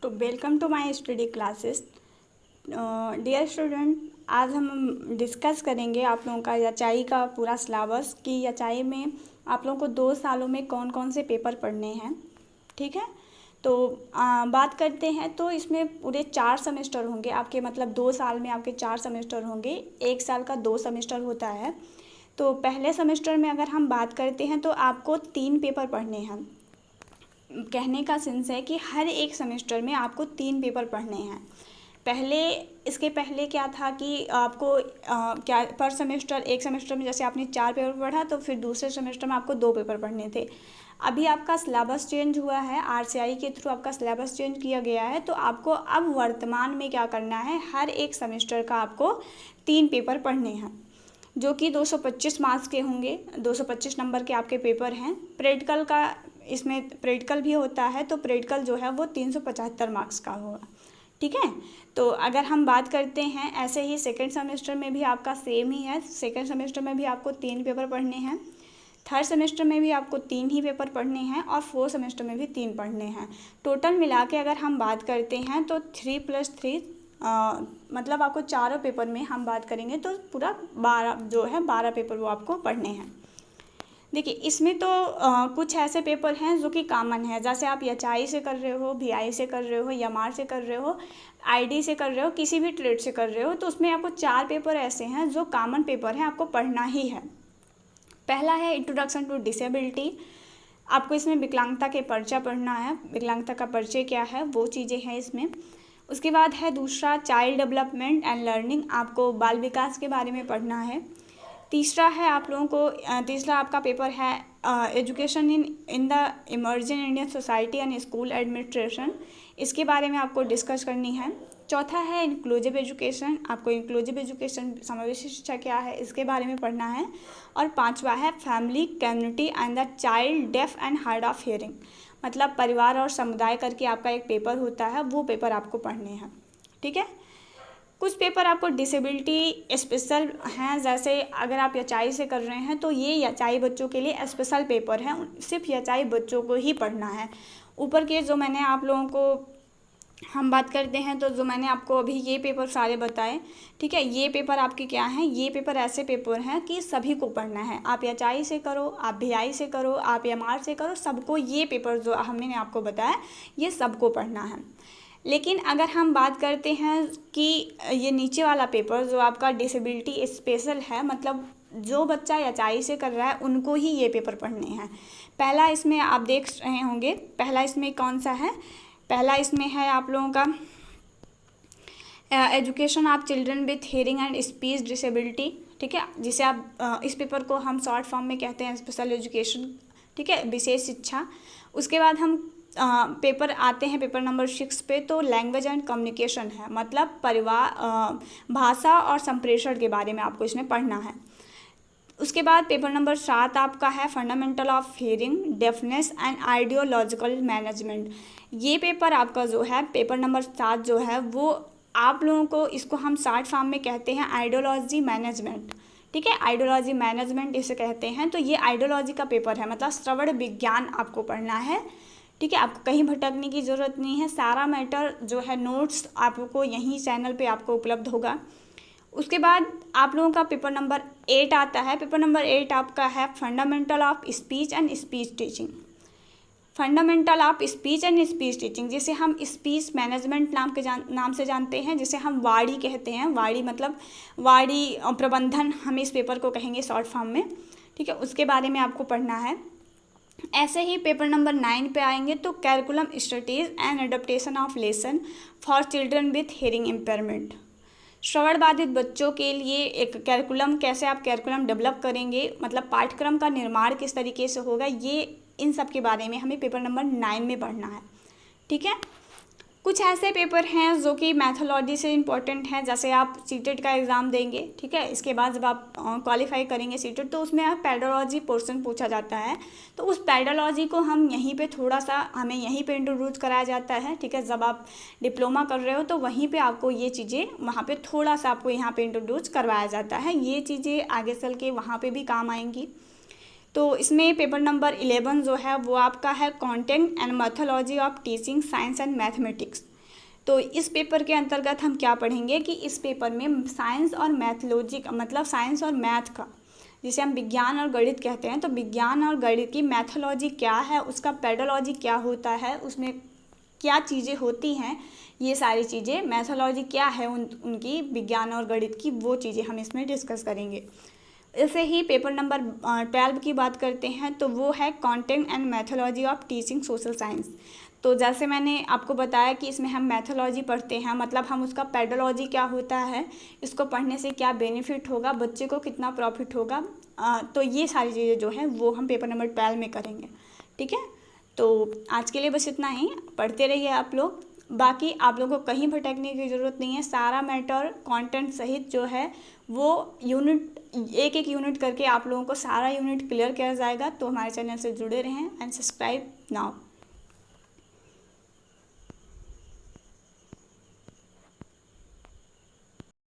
तो welcome to my study classes. Dear student, आज हम डिस्कस करेंगे आप लोगों का एचआई का पूरा सिलेबस कि एचआई में आप लोगों को 2 सालों में कौन कौन से पेपर पढ़ने हैं। ठीक है, तो बात करते हैं। तो इसमें पूरे 4 सेमेस्टर होंगे आपके, मतलब 2 साल में आपके 4 सेमेस्टर होंगे। 1 साल का 2 सेमेस्टर होता है। तो पहले सेमेस्टर में अगर हम बात करते हैं तो आपको 3 पेपर पढ़ने हैं। कहने का सेंस है कि हर एक सेमेस्टर में आपको 3 पेपर पढ़ने हैं। इसके पहले क्या था कि आपको क्या पर सेमेस्टर, एक सेमेस्टर में जैसे आपने 4 पेपर पढ़ा तो फिर दूसरे सेमेस्टर में आपको 2 पेपर पढ़ने थे। अभी आपका सिलेबस चेंज हुआ है, आरसीआई के थ्रू आपका सिलेबस चेंज किया गया है। तो आपको अब वर्तमान में क्या करना है, हर एक सेमेस्टर का आपको 3 पेपर पढ़ने हैं, जो कि 225 मार्क्स के होंगे। 225 नंबर के आपके पेपर हैं। प्रैक्टिकल का, इसमें प्रैक्टिकल भी होता है, तो प्रैक्टिकल जो है वो 375 मार्क्स का होगा। ठीक है, तो अगर हम बात करते हैं ऐसे ही सेकंड सेमेस्टर में भी आपका सेम ही है। सेकंड सेमेस्टर में भी आपको 3 पेपर पढ़ने हैं। थर्ड सेमेस्टर में भी आपको 3 ही पेपर पढ़ने हैं और फोर्थ सेमेस्टर में भी 3 पढ़ने हैं। टोटल मिला के अगर हम बात करते हैं तो 3+3 मतलब आपको चारों पेपर में हम बात करेंगे तो पूरा 12 पेपर वो आपको पढ़ने हैं। देखिए, इसमें तो कुछ ऐसे पेपर हैं जो कि कॉमन है, जैसे आप एचआई से कर रहे हो, वीआई से कर रहे हो, एमआर से कर रहे हो, आईडी से कर रहे हो, किसी भी ट्रेड से कर रहे हो, तो उसमें आपको 4 पेपर ऐसे हैं जो कॉमन पेपर हैं, आपको पढ़ना ही है। पहला है इंट्रोडक्शन टू डिसेबिलिटी। आपको इसमें विकलांगता के परिचय पढ़ना है। विकलांगता का परिचय क्या है, वो चीज़ें हैं इसमें। उसके बाद है दूसरा चाइल्ड डेवलपमेंट एंड लर्निंग। आपको बाल विकास के बारे में पढ़ना है। तीसरा है आप लोगों को, तीसरा आपका पेपर है education in the emerging Indian society and school administration. इसके बारे में आपको डिस्कस करनी है। चौथा है इंक्लूसिव एजुकेशन। आपको इंक्लूसिव एजुकेशन, समावेशी शिक्षा क्या है, इसके बारे में पढ़ना है। और 5वां है family, community and the child deaf and hard of hearing. मतलब परिवार और समुदाय करके आपका एक पेपर होता है, वो पेपर आपको पढ़ने हैं। ठीक है, कुछ पेपर आपको डिसेबिलिटी स्पेशल हैं, जैसे अगर आप एचआई से कर रहे हैं तो ये एचआई बच्चों के लिए स्पेशल पेपर हैं, सिर्फ एचआई बच्चों को ही पढ़ना है। ऊपर के जो मैंने आप लोगों को, हम बात करते हैं तो जो मैंने आपको अभी ये पेपर सारे बताए, ठीक है, ये पेपर आपके क्या हैं, ये पेपर ऐसे पेपर हैं कि सभी को पढ़ना है। आप एचआई से करो, आप वीआई से करो, आप एमआर से करो, सबको ये पेपर जो हमने आपको बताया ये सबको पढ़ना है। लेकिन अगर हम बात करते हैं कि ये नीचे वाला पेपर जो आपका डिसेबिलिटी स्पेशल है, मतलब जो बच्चा एचआई से कर रहा है उनको ही ये पेपर पढ़ने हैं। पहला इसमें आप देख रहे होंगे, पहला इसमें कौन सा है, पहला इसमें है आप लोगों का education of children with hearing and speech disability. ठीक है, जिसे आप इस पेपर को हम शॉर्ट फॉर्म में कहते हैं स्पेशल एजुकेशन। ठीक है, विशेष शिक्षा। उसके बाद हम पेपर आते हैं पेपर नंबर 6 पे, तो लैंग्वेज एंड कम्युनिकेशन है, मतलब परिवार, भाषा और संप्रेषण के बारे में आपको इसमें पढ़ना है। उसके बाद पेपर नंबर 7 आपका है fundamental of hearing, deafness and ideological management. ये पेपर आपका जो है पेपर नंबर 7 जो है वो आप लोगों को, इसको हम शॉर्ट फॉर्म में कहते हैं आइडियोलॉजी मैनेजमेंट। ठीक है, आइडियोलॉजी मैनेजमेंट इसे कहते हैं। तो ये आइडियोलॉजी का पेपर है, मतलब श्रवण विज्ञान आपको पढ़ना है। ठीक है, आपको कहीं भटकने की ज़रूरत नहीं है, सारा मैटर जो है नोट्स आपको यहीं चैनल पे आपको उपलब्ध होगा। उसके बाद आप लोगों का पेपर नंबर 8 आता है। पेपर नंबर 8 आपका है fundamental of speech and speech teaching. Fundamental of speech and speech teaching, जिसे हम स्पीच मैनेजमेंट नाम से जानते हैं, जिसे हम वाड़ी कहते हैं। वाड़ी मतलब वाड़ी प्रबंधन, हम इस पेपर को कहेंगे शॉर्ट फॉर्म में। ठीक है, उसके बारे में आपको पढ़ना है। ऐसे ही पेपर नंबर 9 पे आएंगे तो curriculum studies and adaptation of lesson for children with hearing impairment. श्रवण बाधित बच्चों के लिए एक कैरिकुलम, कैसे आप कैरिकुलम डेवलप करेंगे, मतलब पाठ्यक्रम का निर्माण किस तरीके से होगा, ये इन सब के बारे में हमें पेपर नंबर 9 में पढ़ना है। ठीक है, कुछ ऐसे पेपर हैं जो कि मैथोलॉजी से इम्पोर्टेंट हैं, जैसे आप सीटेट का एग्ज़ाम देंगे। ठीक है, इसके बाद जब आप क्वालिफाई करेंगे सीटेट, तो उसमें आप पेडोलॉजी पोर्शन पूछा जाता है। तो उस पेडोलॉजी को हम यहीं पे थोड़ा सा, हमें यहीं पे इंट्रोड्यूस कराया जाता है। ठीक है, जब आप डिप्लोमा कर रहे हो तो वहीं पे आपको ये चीज़ें, वहाँ पे थोड़ा सा आपको यहाँ पे इंट्रोड्यूस करवाया जाता है। ये चीज़ें आगे चल के वहाँ पे भी काम आएंगी। तो इसमें पेपर नंबर 11 जो है वो आपका है content and methodology of teaching science and mathematics. तो इस पेपर के अंतर्गत हम क्या पढ़ेंगे कि इस पेपर में साइंस और मैथोलॉजी मतलब साइंस और मैथ का, जिसे हम विज्ञान और गणित कहते हैं, तो विज्ञान और गणित की मैथोलॉजी क्या है, उसका पेडोलॉजी क्या होता है, उसमें क्या चीज़ें होती हैं, ये सारी चीज़ें, मैथोलॉजी क्या है उनकी विज्ञान और गणित की, वो चीज़ें हम इसमें डिस्कस करेंगे। ऐसे ही पेपर नंबर 12 की बात करते हैं, तो वो है content and methodology of teaching social science. तो जैसे मैंने आपको बताया कि इसमें हम मैथोलॉजी पढ़ते हैं, मतलब हम उसका पेडोलॉजी क्या होता है, इसको पढ़ने से क्या बेनिफिट होगा, बच्चे को कितना प्रॉफिट होगा, तो ये सारी चीज़ें जो है वो हम पेपर नंबर 12 में करेंगे। ठीक है, तो आज के लिए बस इतना ही, पढ़ते रहिए आप लोग। बाकी आप लोगों को कहीं भटकने की ज़रूरत नहीं है, सारा मैटर कंटेंट सहित जो है वो यूनिट एक एक यूनिट करके आप लोगों को सारा यूनिट क्लियर किया जाएगा। तो हमारे चैनल से जुड़े रहें एंड सब्सक्राइब नाउ।